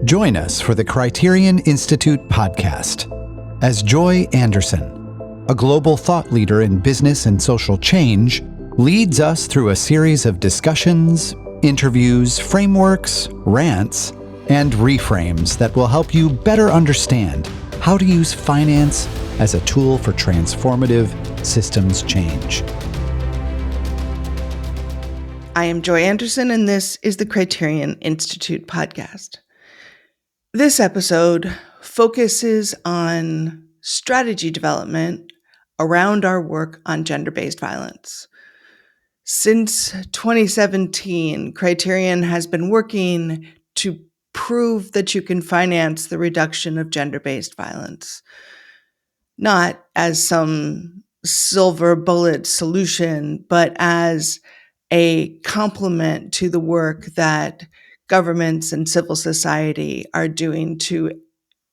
Join us for the Criterion Institute podcast as Joy Anderson, a global thought leader in business and social change, leads us through a series of discussions, interviews, frameworks, rants, and reframes that will help you better understand how to use finance as a tool for transformative systems change. I am Joy Anderson, and this is the Criterion Institute podcast. This episode focuses on strategy development around our work on gender-based violence. Since 2017, Criterion has been working to prove that you can finance the reduction of gender-based violence, not as some silver bullet solution, but as a complement to the work that governments and civil society are doing to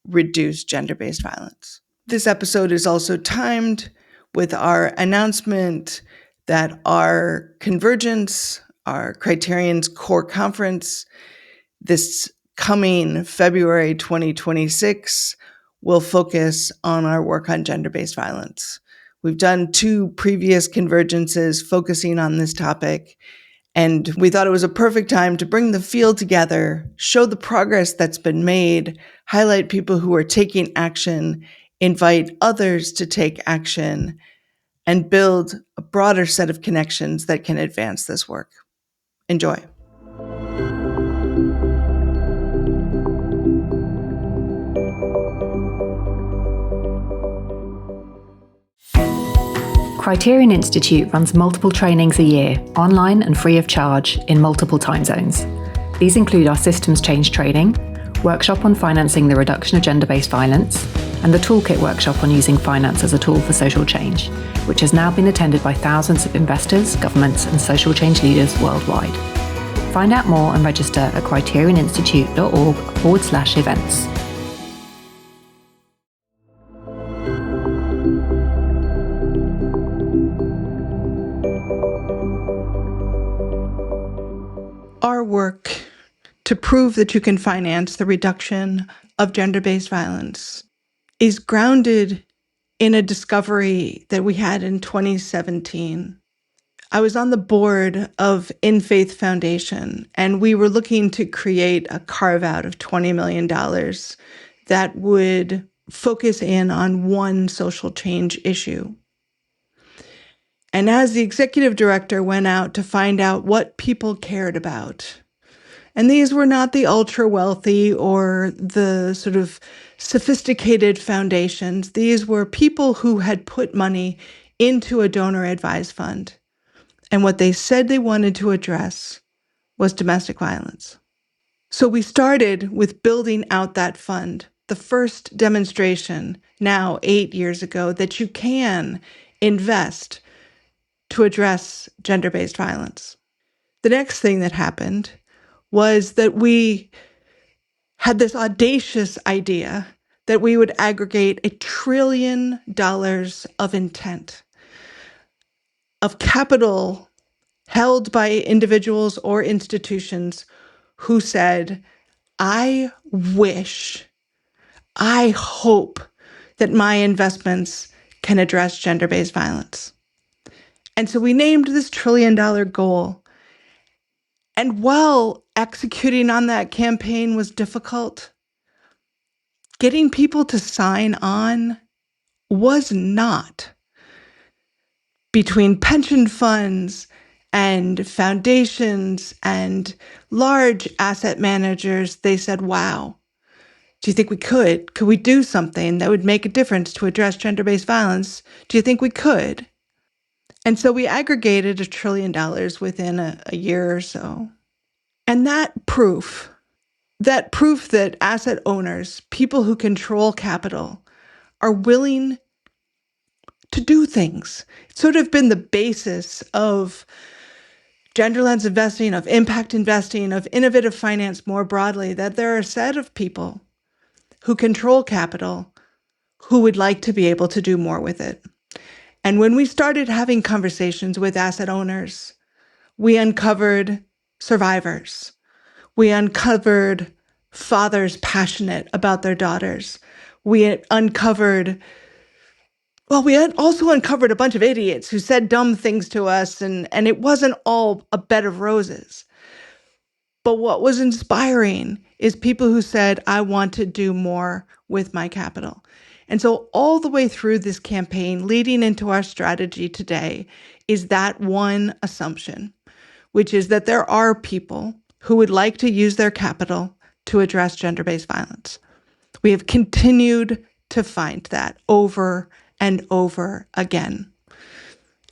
reduce gender-based violence. This episode is also timed with our announcement that our Convergence, our Criterion's core conference, this coming February 2026, will focus on our work on gender-based violence. We've done 2 previous convergences focusing on this topic, and we thought it was a perfect time to bring the field together, show the progress that's been made, highlight people who are taking action, invite others to take action, and build a broader set of connections that can advance this work. Enjoy. Criterion Institute runs multiple trainings a year, online and free of charge, in multiple time zones. These include our systems change training, workshop on financing the reduction of gender-based violence, and the toolkit workshop on using finance as a tool for social change, which has now been attended by thousands of investors, governments, and social change leaders worldwide. Find out more and register at criterioninstitute.org/events. Our work to prove that you can finance the reduction of gender-based violence is grounded in a discovery that we had in 2017. I was on the board of In Faith Foundation, and we were looking to create a carve-out of $20 million that would focus in on one social change issue. And as the executive director went out to find out what people cared about, and these were not the ultra wealthy or the sort of sophisticated foundations, these were people who had put money into a donor advised fund. And what they said they wanted to address was domestic violence. So we started with building out that fund, the first demonstration now 8 years ago that you can invest to address gender-based violence. The next thing that happened was that we had this audacious idea that we would aggregate $1 trillion of intent, of capital held by individuals or institutions who said, I hope that my investments can address gender-based violence. And so we named this $1 trillion goal. And while executing on that campaign was difficult, getting people to sign on was not. Between pension funds and foundations and large asset managers, they said, wow, do you think we could? Could we do something that would make a difference to address gender-based violence? Do you think we could? And so we aggregated $1 trillion within a year or so. And that proof that asset owners, people who control capital, are willing to do things. It's sort of been the basis of gender lens investing, of impact investing, of innovative finance more broadly, that there are a set of people who control capital who would like to be able to do more with it. And when we started having conversations with asset owners, we uncovered survivors. We uncovered fathers passionate about their daughters. We had also uncovered a bunch of idiots who said dumb things to us, and it wasn't all a bed of roses. But what was inspiring is people who said, I want to do more with my capital. And so all the way through this campaign, leading into our strategy today, is that one assumption, which is that there are people who would like to use their capital to address gender-based violence. We have continued to find that over and over again.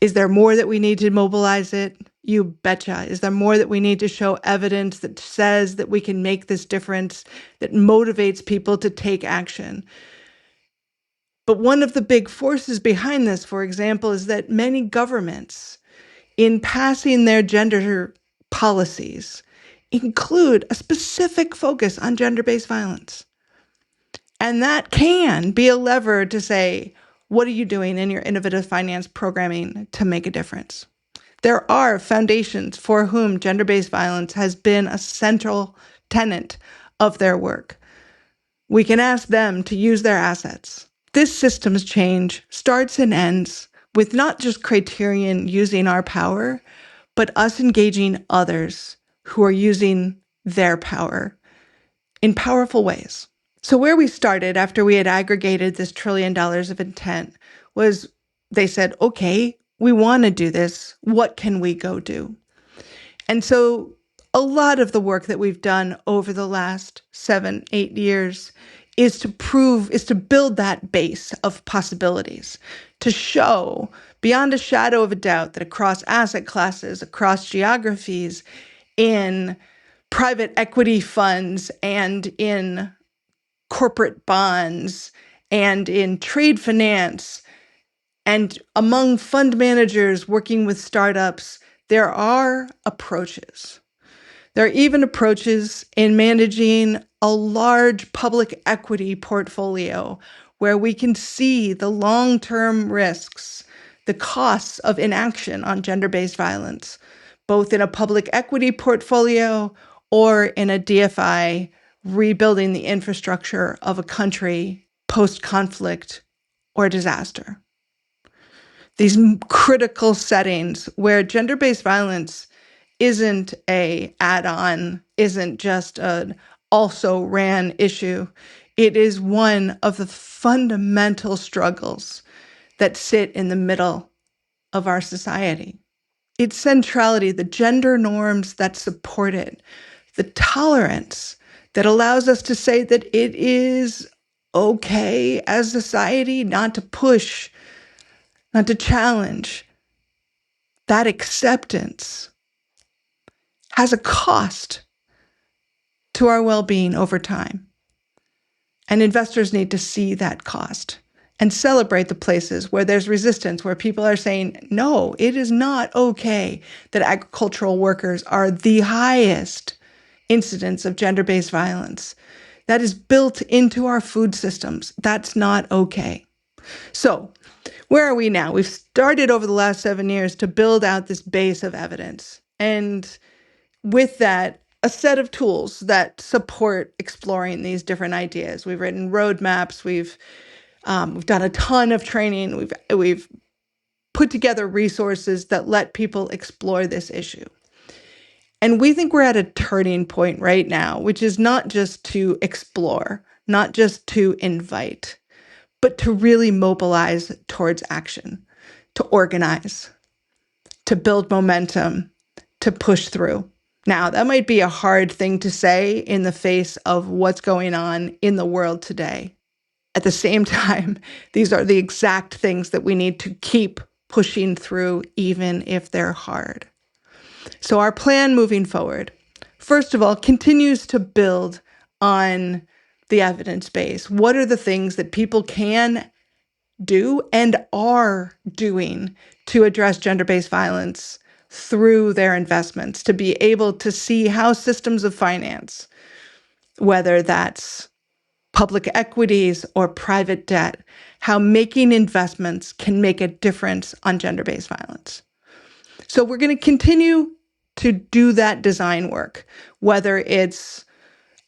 Is there more that we need to mobilize it? You betcha. Is there more that we need to show evidence that says that we can make this difference, that motivates people to take action? But one of the big forces behind this, for example, is that many governments, in passing their gender policies, include a specific focus on gender-based violence. And that can be a lever to say, what are you doing in your innovative finance programming to make a difference? There are foundations for whom gender-based violence has been a central tenet of their work. We can ask them to use their assets. This systems change starts and ends with not just Criterion using our power, but us engaging others who are using their power in powerful ways. So where we started after we had aggregated this $1 trillion of intent was they said, okay, we want to do this. What can we go do? And so a lot of the work that we've done over the last 7-8 years is to build that base of possibilities, to show beyond a shadow of a doubt that across asset classes, across geographies, in private equity funds and in corporate bonds and in trade finance and among fund managers working with startups, there are approaches. There are even approaches in managing a large public equity portfolio where we can see the long-term risks, the costs of inaction on gender-based violence, both in a public equity portfolio or in a DFI rebuilding the infrastructure of a country post-conflict or disaster. These critical settings where gender-based violence isn't a add-on, isn't just an also-ran issue. It is one of the fundamental struggles that sit in the middle of our society. Its centrality, the gender norms that support it, the tolerance that allows us to say that it is okay as a society not to push, not to challenge. That acceptance has a cost to our well-being over time. And investors need to see that cost and celebrate the places where there's resistance, where people are saying, no, it is not okay that agricultural workers are the highest incidence of gender-based violence. That is built into our food systems. That's not okay. So where are we now? We've started over the last 7 years to build out this base of evidence. And with that, a set of tools that support exploring these different ideas. We've written roadmaps. We've done a ton of training. We've put together resources that let people explore this issue. And we think we're at a turning point right now, which is not just to explore, not just to invite, but to really mobilize towards action, to organize, to build momentum, to push through. Now, that might be a hard thing to say in the face of what's going on in the world today. At the same time, these are the exact things that we need to keep pushing through, even if they're hard. So our plan moving forward, first of all, continues to build on the evidence base. What are the things that people can do and are doing to address gender-based violence through their investments, to be able to see how systems of finance, whether that's public equities or private debt, how making investments can make a difference on gender-based violence. So we're going to continue to do that design work, whether it's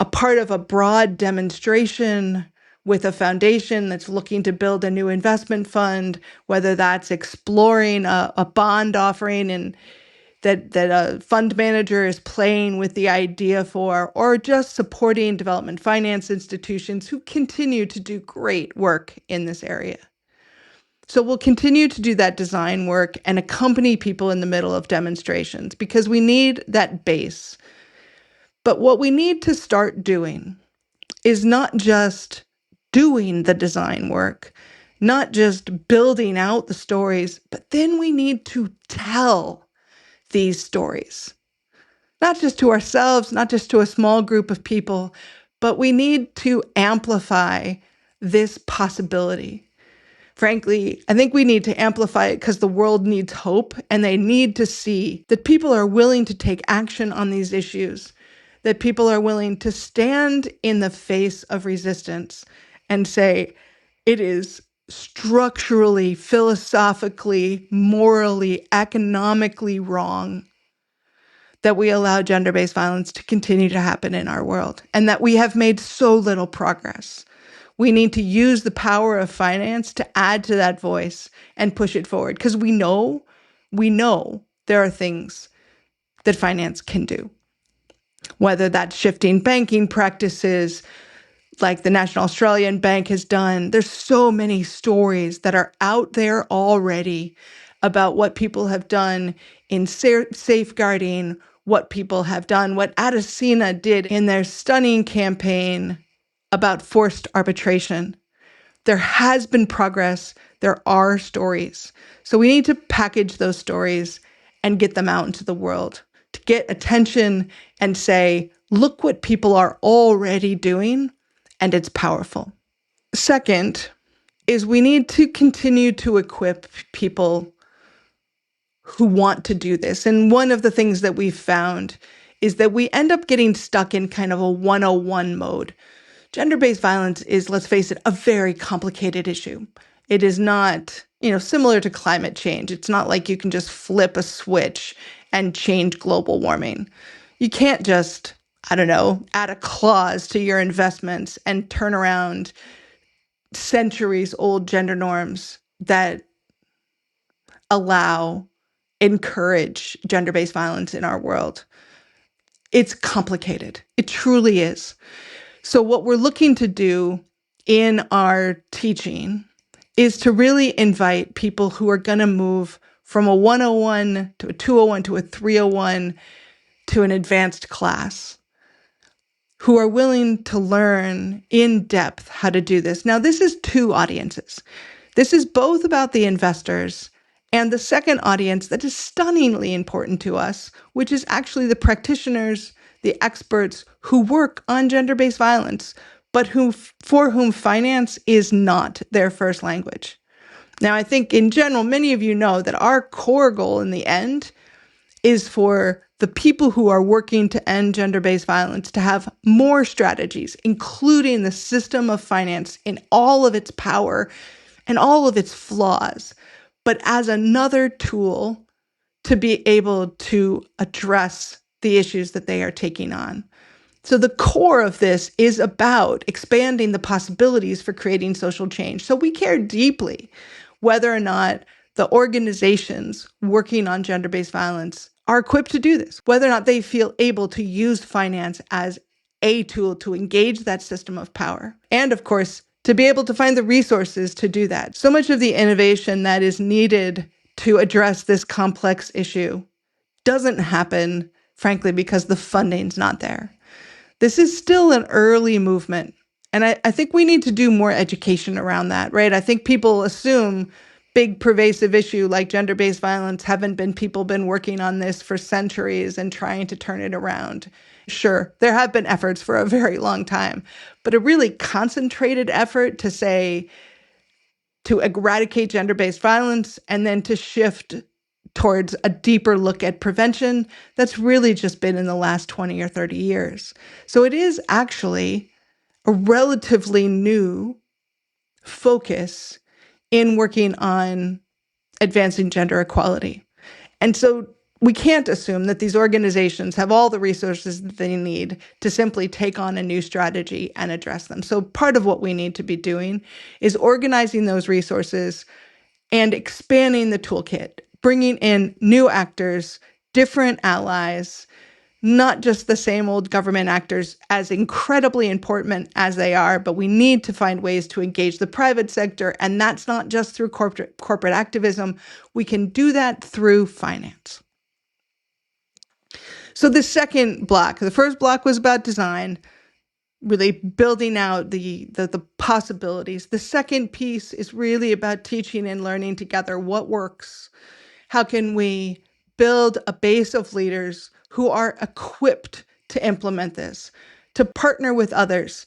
a part of a broad demonstration with a foundation that's looking to build a new investment fund, whether that's exploring a bond offering and that a fund manager is playing with the idea for, or just supporting development finance institutions who continue to do great work in this area. So we'll continue to do that design work and accompany people in the middle of demonstrations because we need that base. But what we need to start doing is not just doing the design work, not just building out the stories, but then we need to tell these stories, not just to ourselves, not just to a small group of people, but we need to amplify this possibility. Frankly, I think we need to amplify it because the world needs hope and they need to see that people are willing to take action on these issues, that people are willing to stand in the face of resistance and say, it is structurally, philosophically, morally, economically wrong that we allow gender-based violence to continue to happen in our world and that we have made so little progress. We need to use the power of finance to add to that voice and push it forward because we know there are things that finance can do, whether that's shifting banking practices like the National Australian Bank has done. There's so many stories that are out there already about what people have done in safeguarding, what people have done, what Adesina did in their stunning campaign about forced arbitration. There has been progress. There are stories. So we need to package those stories and get them out into the world to get attention and say, look what people are already doing, and it's powerful. Second is we need to continue to equip people who want to do this. And one of the things that we've found is that we end up getting stuck in kind of a 101 mode. Gender-based violence is, let's face it, a very complicated issue. It is not, similar to climate change. It's not like you can just flip a switch and change global warming. You can't just, add a clause to your investments and turn around centuries-old gender norms that encourage gender-based violence in our world. It's complicated. It truly is. So what we're looking to do in our teaching is to really invite people who are going to move from a 101 to a 201 to a 301 to an advanced class, who are willing to learn in depth how to do this. Now, this is two audiences. This is both about the investors and the second audience that is stunningly important to us, which is actually the practitioners, the experts who work on gender-based violence, but for whom finance is not their first language. Now, I think in general, many of you know that our core goal in the end is for the people who are working to end gender-based violence to have more strategies, including the system of finance in all of its power and all of its flaws, but as another tool to be able to address the issues that they are taking on. So the core of this is about expanding the possibilities for creating social change. So we care deeply whether or not the organizations working on gender-based violence are equipped to do this, whether or not they feel able to use finance as a tool to engage that system of power. And of course, to be able to find the resources to do that. So much of the innovation that is needed to address this complex issue doesn't happen, frankly, because the funding's not there. This is still an early movement. And I think we need to do more education around that, right? I think people assume big pervasive issue like gender-based violence people been working on this for centuries and trying to turn it around. Sure, there have been efforts for a very long time, but a really concentrated effort to eradicate gender-based violence and then to shift towards a deeper look at prevention, that's really just been in the last 20 or 30 years. So it is actually a relatively new focus in working on advancing gender equality. And so we can't assume that these organizations have all the resources that they need to simply take on a new strategy and address them. So part of what we need to be doing is organizing those resources and expanding the toolkit, bringing in new actors, different allies, not just the same old government actors, as incredibly important as they are, but we need to find ways to engage the private sector. And that's not just through corporate activism. We can do that through finance. So the second block, the first block was about design, really building out the possibilities. The second piece is really about teaching and learning together what works. How can we build a base of leaders who are equipped to implement this, to partner with others,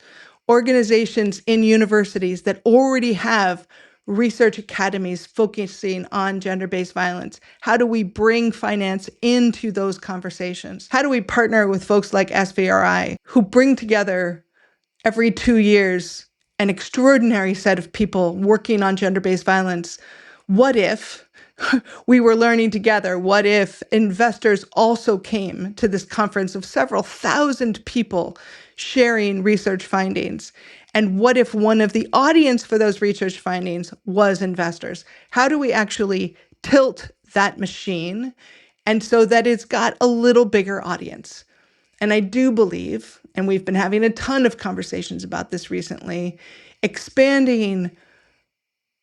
organizations in universities that already have research academies focusing on gender-based violence? How do we bring finance into those conversations? How do we partner with folks like SVRI who bring together every 2 years an extraordinary set of people working on gender-based violence? What if we were learning together? What if investors also came to this conference of several thousand people sharing research findings? And what if one of the audience for those research findings was investors? How do we actually tilt that machine and so that it's got a little bigger audience? And I do believe, and we've been having a ton of conversations about this recently, expanding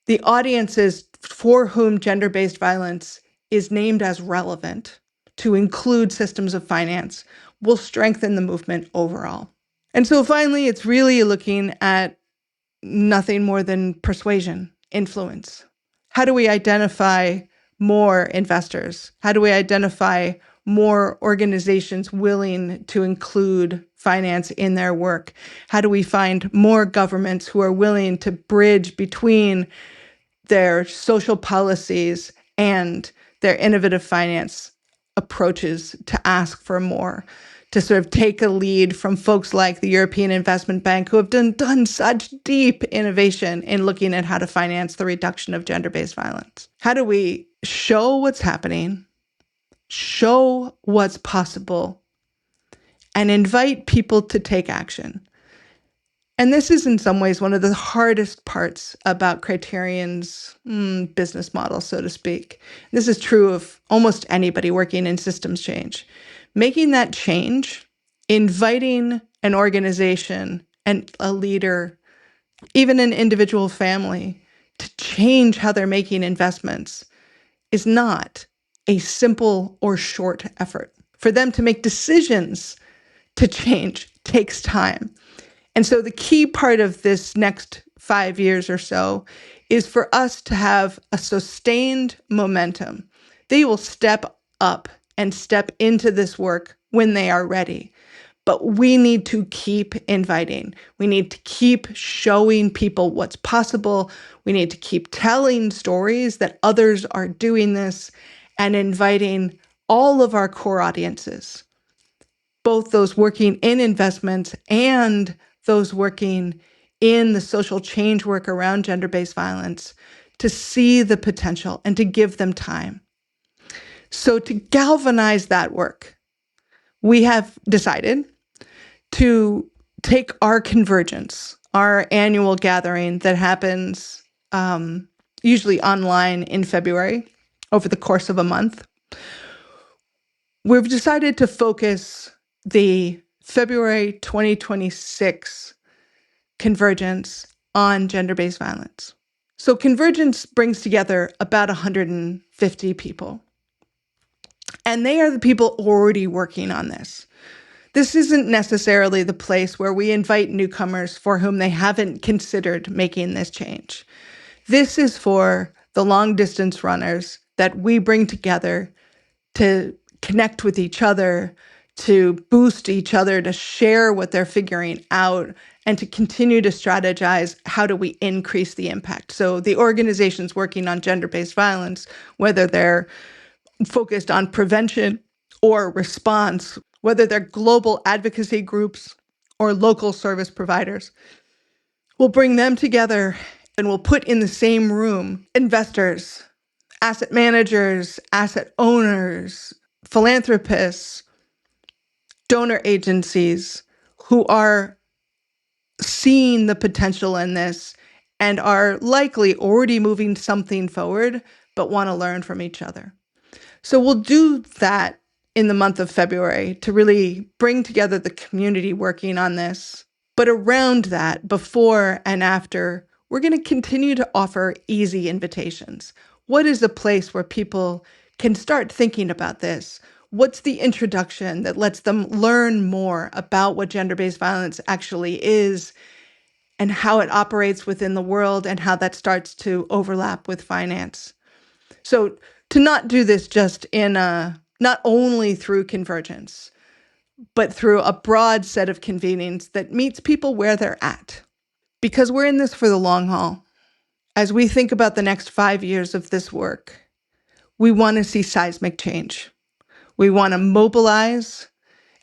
the audiences for whom gender-based violence is named as relevant to include systems of finance will strengthen the movement overall. And so finally, it's really looking at nothing more than persuasion, influence. How do we identify more investors? How do we identify more organizations willing to include finance in their work? How do we find more governments who are willing to bridge between their social policies and their innovative finance approaches to ask for more, to sort of take a lead from folks like the European Investment Bank, who have done such deep innovation in looking at how to finance the reduction of gender-based violence? How do we show what's happening, show what's possible, and invite people to take action? And this is in some ways one of the hardest parts about Criterion's business model, so to speak. This is true of almost anybody working in systems change. Making that change, inviting an organization and a leader, even an individual family, to change how they're making investments is not a simple or short effort. For them to make decisions to change takes time. And so the key part of this next 5 years or so is for us to have a sustained momentum. They will step up and step into this work when they are ready. But we need to keep inviting. We need to keep showing people what's possible. We need to keep telling stories that others are doing this and inviting all of our core audiences, both those working in investments and those working in the social change work around gender-based violence, to see the potential and to give them time. So to galvanize that work, we have decided to take our Convergence, our annual gathering that happens usually online in February over the course of a month. We've decided to focus the February 2026 Convergence on gender-based violence. So Convergence brings together about 150 people. And they are the people already working on this. This isn't necessarily the place where we invite newcomers for whom they haven't considered making this change. This is for the long-distance runners that we bring together to connect with each other, to boost each other, to share what they're figuring out, and to continue to strategize how do we increase the impact. So the organizations working on gender-based violence, whether they're focused on prevention or response, whether they're global advocacy groups or local service providers, we'll bring them together and we'll put in the same room investors, asset managers, asset owners, philanthropists, donor agencies who are seeing the potential in this and are likely already moving something forward, but want to learn from each other. So we'll do that in the month of February to really bring together the community working on this. But around that, before and after, we're going to continue to offer easy invitations. What is a place where people can start thinking about this? What's the introduction that lets them learn more about what gender-based violence actually is and how it operates within the world and how that starts to overlap with finance? So to not do this just not only through Convergence, but through a broad set of convenings that meets people where they're at. Because we're in this for the long haul. As we think about the next 5 years of this work, we want to see seismic change. We want to mobilize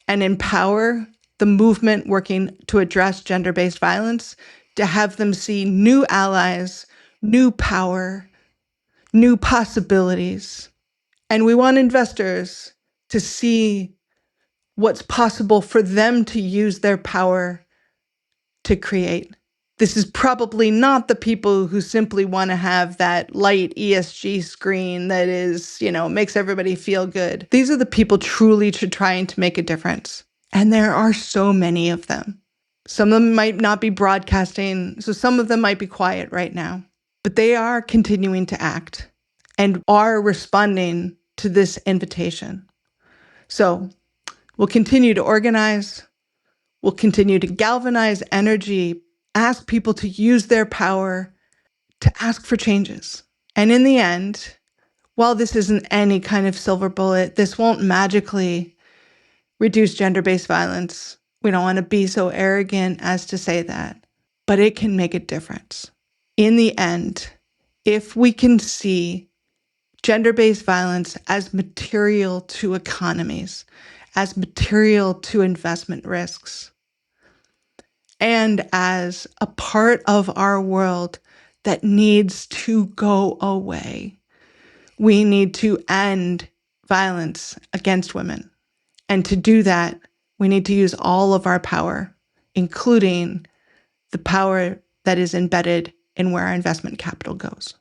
and empower the movement working to address gender-based violence, to have them see new allies, new power, new possibilities. And we want investors to see what's possible for them to use their power to create. This is probably not the people who simply want to have that light ESG screen that is, makes everybody feel good. These are the people truly trying to make a difference. And there are so many of them. Some of them might not be broadcasting, so some of them might be quiet right now. But they are continuing to act and are responding to this invitation. So we'll continue to organize. We'll continue to galvanize energy, ask people to use their power to ask for changes. And in the end, while this isn't any kind of silver bullet, this won't magically reduce gender-based violence. We don't want to be so arrogant as to say that, but it can make a difference. In the end, if we can see gender-based violence as material to economies, as material to investment risks, and as a part of our world that needs to go away. We need to end violence against women. And to do that, we need to use all of our power, including the power that is embedded in where our investment capital goes.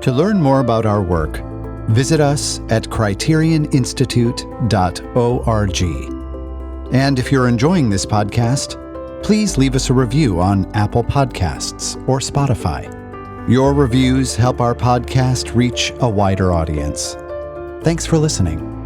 To learn more about our work, visit us at criterioninstitute.org. And if you're enjoying this podcast, please leave us a review on Apple Podcasts or Spotify. Your reviews help our podcast reach a wider audience. Thanks for listening.